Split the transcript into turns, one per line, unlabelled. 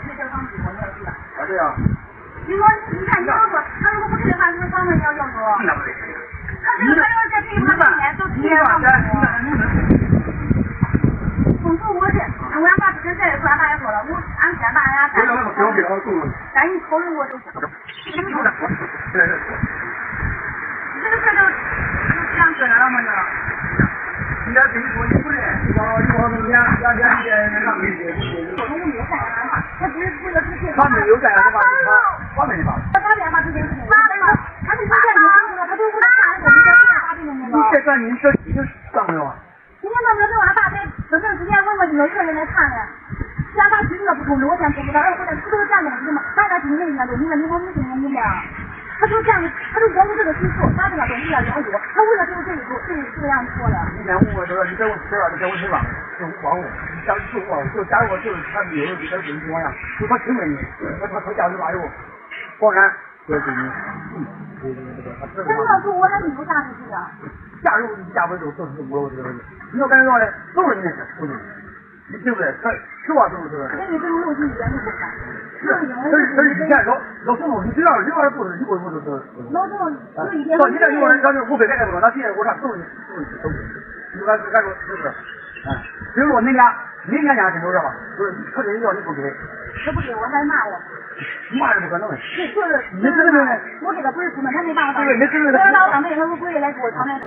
没这房子我要住了。
啊，对呀。
你说，你看你要说，他如果不给的话，就是房子要说。
那不对。
他这个还要在这一块里面都提前房子。公主，我俺爸之前在说，俺爸也说了，俺先把俺家赶紧考虑我就行。这个事就这样搁那了吗？
人家跟你说你不认，你说2天让给你。
我没有干俺爸，他只是这个事情。
他没有干俺爸，他没爸。
他打电话之前是他是见你他都不打我，你在打这个呢？
你这算你这已经上没有啊？
今天到时候俺爸在等阵之前问我有一个人来看呢，俺爸几个不同意，我先不知道，我这不都是干东西嘛？大家听那个都，你说你我没听明白啊？他就这样，他就光有这个技术，把这个东西要了解，他为了就是这个样子说的。
你先问我说，你给我吃了，你给我吃饭，就忘我，你想就忘，就假如就是他没有这个情况下，就他请问你，他价值大有，保安这是你，
真要说我还没有啥事情啊。
假如价不就都是我这个问题，你要感觉到呢，都是人家不对，你对不对？实话都是这个。
那你这种东西一点都不看。
这是以前老什么？你只要不是，你不是。
老郑有一天。
到你这有人，咱就500块钱不多，那现在我啥都是。你敢说是不是？哎，比如说人家家真有这吧，就是可真要你不给，
他不给我还骂我。
骂是不可能的。
就是，我给他不是出门，他没办法。
对，没事。
我让他当面，他说不会来给我当面。